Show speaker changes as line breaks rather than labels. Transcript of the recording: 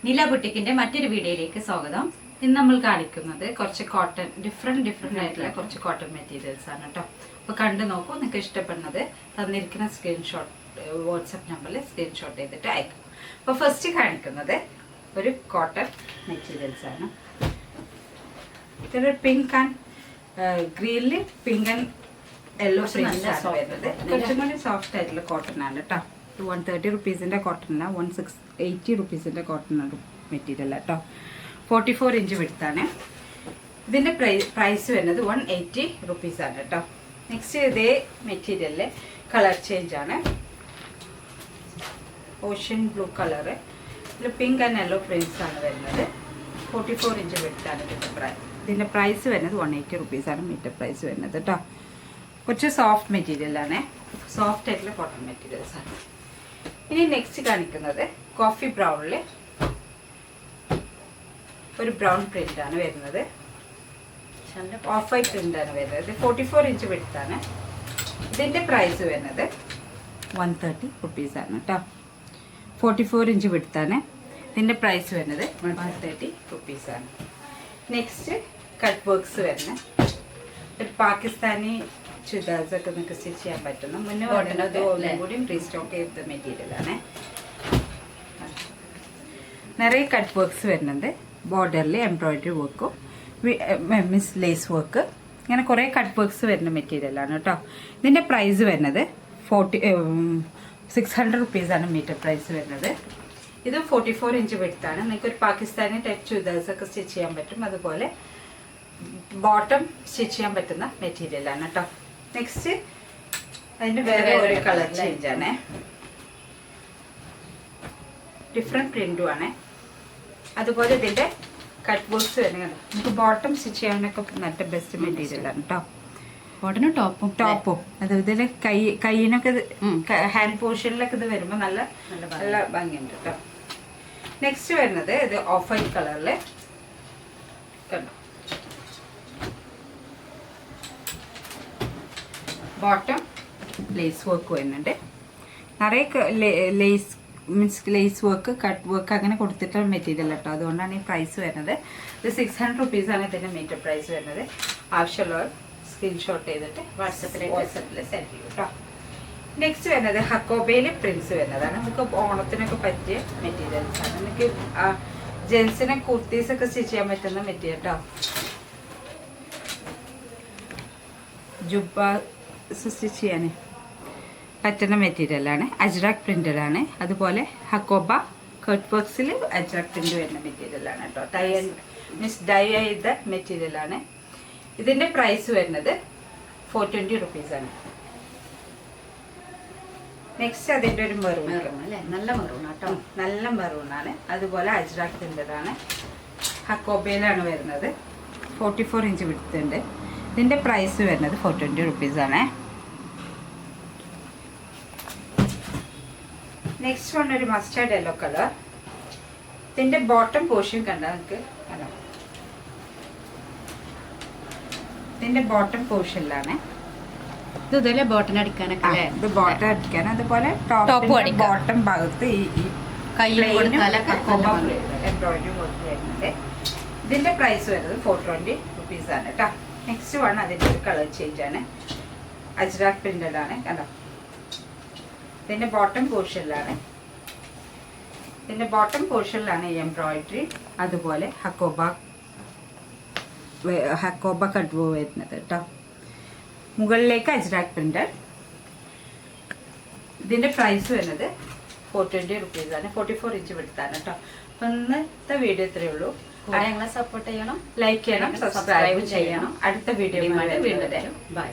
നില ബുട്ടിക്കിന്റെ മറ്റൊരു വീഡിയോയിലേക്ക് സ്വാഗതം. ഇന്ന് നമ്മൾ കാണിക്കുന്നത് കുറച്ച് കോട്ടൺ ഡിഫറെന്റ് ആയിട്ടുള്ള കുറച്ച് കോട്ടൺ മെറ്റീരിയൽസ് ആണ് കേട്ടോ. അപ്പോൾ കണ്ടു നോക്കൂ. നിങ്ങൾക്ക് ഇഷ്ടപ്പെടുന്നത് തന്നിരിക്കുന്ന സ്ക്രീൻഷോട്ട് വാട്സപ്പ് നമ്പറിൽ സ്ക്രീൻഷോട്ട് ചെയ്തിട്ട് അയക്കും. അപ്പോൾ ഫസ്റ്റ് കാണിക്കുന്നത് ഒരു കോട്ടൺ മെറ്റീരിയൽസ് ആണ്. ഇതൊരു പിങ്ക് ആൻഡ് ഗ്രീനിൽ പിങ്ക് ആൻഡ് യെല്ലോ പ്രിന്റ്സ് ആണ് വരുന്നത്. കുറച്ചും കൂടി സോഫ്റ്റ് ആയിട്ടുള്ള കോട്ടൺ ആണ് കേട്ടോ. 130 റുപ്പീസിൻ്റെ കോട്ടണില്ല, 180 റുപ്പീസിൻ്റെ കോട്ടൺ മെറ്റീരിയൽ കേട്ടോ. 44 ഇഞ്ച് വിടുത്താണ്. ഇതിൻ്റെ പ്രൈസ് വരുന്നത് 180 റുപ്പീസാണ് കേട്ടോ. നെക്സ്റ്റ് ഇതേ മെറ്റീരിയലിലെ കളർ ചേഞ്ച് ആണ്. ഓഷ്യൻ ബ്ലൂ കളറ്, ഇതിൽ പിങ്ക് ആൻഡ് യെല്ലോ പ്രിന്റ്സ് ആണ് വരുന്നത്. 44 ഇഞ്ച് വിടുത്താണ് ഇതിൻ്റെ പ്രൈസ് വരുന്നത് 180 റുപ്പീസാണ് മീറ്റർ പ്രൈസ് വരുന്നത് കേട്ടോ. കുറച്ച് സോഫ്റ്റ് മെറ്റീരിയലാണ്, സോഫ്റ്റ് ആയിട്ടുള്ള കോട്ടൺ മെറ്റീരിയൽസ് ആണ്. ഇനി നെക്സ്റ്റ് കാണിക്കുന്നത് കോഫി ബ്രൗണിൽ ഒരു ബ്രൗൺ പ്രിന്റ് ആണ് വരുന്നത്. ഓഫ് വൈറ്റ് പ്രിന്റ് ആണ് വരുന്നത്. 44 ഇഞ്ച് വിടുത്താണ്. ഇതിൻ്റെ പ്രൈസ് വരുന്നത് 130 റുപ്പീസാണ് കേട്ടോ. 44 ഇഞ്ച് വിടുത്താണ്. ഇതിൻ്റെ പ്രൈസ് വരുന്നത് 130 റുപ്പീസാണ്. നെക്സ്റ്റ് കട്ട് വർക്ക്സ് വരുന്നത് ഒരു പാകിസ്ഥാനി ചുരിദാർസ് ഒക്കെ നിങ്ങൾക്ക് സ്റ്റിച്ച് ചെയ്യാൻ പറ്റുന്ന മുന്നേ വരുന്നത് ഒന്നും കൂടിയും റീസ്റ്റോക്ക് ചെയ്ത മെറ്റീരിയലാണ്. നിറയെ കട്ട് വർക്ക്സ് വരുന്നുണ്ട്. ബോർഡറിൽ എംബ്രോയിഡറി വർക്കും മിസ് ലേസ് വർക്ക്, ഇങ്ങനെ കുറേ കട്ട് വർക്ക്സ് വരുന്ന മെറ്റീരിയലാണ് കേട്ടോ. ഇതിൻ്റെ പ്രൈസ് വരുന്നത് 600 റുപ്പീസാണ് മീറ്റർ പ്രൈസ് വരുന്നത്. ഇത് 44 ഇഞ്ച് വിടുത്താണ്. നിങ്ങൾക്ക് ഒരു പാകിസ്ഥാനി ടൈപ്പ് ചുരിദാർസ് ഒക്കെ സ്റ്റിച്ച് ചെയ്യാൻ പറ്റും. അതുപോലെ ബോട്ടം സ്റ്റിച്ച് ചെയ്യാൻ പറ്റുന്ന മെറ്റീരിയലാണ് കേട്ടോ. നെക്സ്റ്റ് അതിൻ്റെ വേറെ ഒരു കളർ ചേഞ്ച് ആണ്. ഡിഫറെൻറ്റ് പ്രിന്റും ആണ്. അതുപോലെ ഇതിൻ്റെ കട്ട് വർക്ക്സ് വരുന്നത് നമുക്ക് ബോട്ടം സ്റ്റിച്ച് ചെയ്യാനൊക്കെ നല്ല ബെസ്റ്റ് മെറ്റീരിയലാണ് കേട്ടോ.
ബോട്ടനും
ടോപ്പും അത് ഇതിൽ കൈയിനൊക്കെ ഹാൻഡ് പോർഷനിലൊക്കെ ഇത് വരുമ്പോൾ നല്ല നല്ല ഭംഗിയുണ്ട് കേട്ടോ. നെക്സ്റ്റ് വരുന്നത് ഇത് ഓഫ് വൈറ്റ് കളറിൽ കണ്ടോ. ബോട്ടം ലേസ് വർക്ക് വരുന്നുണ്ട്. നിറയെ ലേസ് വർക്ക് കട്ട് വർക്ക് അങ്ങനെ കൊടുത്തിട്ടുള്ള മെറ്റീരിയൽ കേട്ടോ. അതുകൊണ്ടാണ് ഈ പ്രൈസ് വരുന്നത്. ഇത് 600 റുപ്പീസാണ് ഇതിൻ്റെ മീറ്റർ പ്രൈസ് വരുന്നത്. ആവശ്യമുള്ളവർ സ്ക്രീൻഷോട്ട് ചെയ്തിട്ട് വാട്സപ്പിൽ സെൻഡ് ചെയ്യും കേട്ടോ. നെക്സ്റ്റ് വരുന്നത് ഹക്കോബയിൽ പ്രിന്റ്സ് വരുന്നതാണ്. നമുക്ക് ഓണത്തിനൊക്കെ പറ്റിയ മെറ്റീരിയൽസ് ആണ്. നമുക്ക് ജെൻസിനെ കുർത്തീസൊക്കെ സ്റ്റിച്ച് ചെയ്യാൻ പറ്റുന്ന മെറ്റീരിയൽ കേട്ടോ. ജുബ്ബ സ്റ്റിച്ച് ചെയ്യാൻ പറ്റുന്ന മെറ്റീരിയലാണ്. അജ്രാക് പ്രിന്റഡാണ്. അതുപോലെ ഹക്കോബ കട്ട് വർക്ക്സിൽ അജ്രാക് പ്രിന്റ് വരുന്ന മെറ്റീരിയലാണ് കേട്ടോ. ഡൈ ചെയ്ത മെറ്റീരിയലാണ്. ഇതിൻ്റെ പ്രൈസ് വരുന്നത് 420 റുപ്പീസാണ്. നെക്സ്റ്റ് അതിൻ്റെ ഒരു മെറൂൺ അല്ലേ, നല്ല മെറൂൺ കേട്ടോ. നല്ല മെറൂണാണ്. അതുപോലെ അജ്രാക് പ്രിന്റഡാണ്. ഹക്കോബയിലാണ് വരുന്നത്. 44 ഇഞ്ച് വിടുത്തുണ്ട്. ഇതിൻ്റെ പ്രൈസ് വരുന്നത് 420 റുപ്പീസാണ്. നെക്സ്റ്റ് വൺ ഒരു മസ്റ്റാർഡ് യെല്ലോ കളർ. ഇതിൻ്റെ ബോട്ടം പോർഷൻ കണ്ടാൽ നിങ്ങൾക്ക് കണ്ടോ. ഇതിൻ്റെ ബോട്ടം പോർഷനിലാണ്
ഇതുപോലെ ബോട്ടൺ അടിക്കാനൊക്കെ
ഇത് ബോട്ടം അടിക്കാൻ. അതുപോലെ ടോപ്പ് ബോട്ടം ഭാഗത്ത് ഈ എംബ്രോയിഡറി വർക്ക് വരുന്നത്. ഇതിൻ്റെ പ്രൈസ് വരുന്നത് 420 റുപ്പീസാണ് കേട്ടോ. നെക്സ്റ്റ് വൺ അതിൻ്റെ ഒരു കളർ ചേഞ്ച് ആണ്. അജ്രാക് പ്രിന്റഡ് ആണ് കണ്ടോ. ഇതിൻ്റെ ബോട്ടം പോർഷനിലാണ് ഈ എംബ്രോയിഡറി. അതുപോലെ ഹക്കോബ കട്ട് വർക്ക് വരുന്നത് കേട്ടോ. മുകളിലേക്ക് അജ്രാക് പ്രിന്റഡ്. ഇതിൻ്റെ പ്രൈസ് വരുന്നത് 420 റുപ്പീസാണ്. 44 ഇഞ്ച് വിടുത്താണ് കേട്ടോ. അപ്പം ഇന്നത്തെ വീഡിയോ ഇത്രയേ ഉള്ളൂ.
ഞങ്ങളെ സപ്പോർട്ട് ചെയ്യണം,
ലൈക്ക് ചെയ്യണം, സബ്സ്ക്രൈബ് ചെയ്യണം. അടുത്ത വീഡിയോ വീണ്ടും.
ബൈ.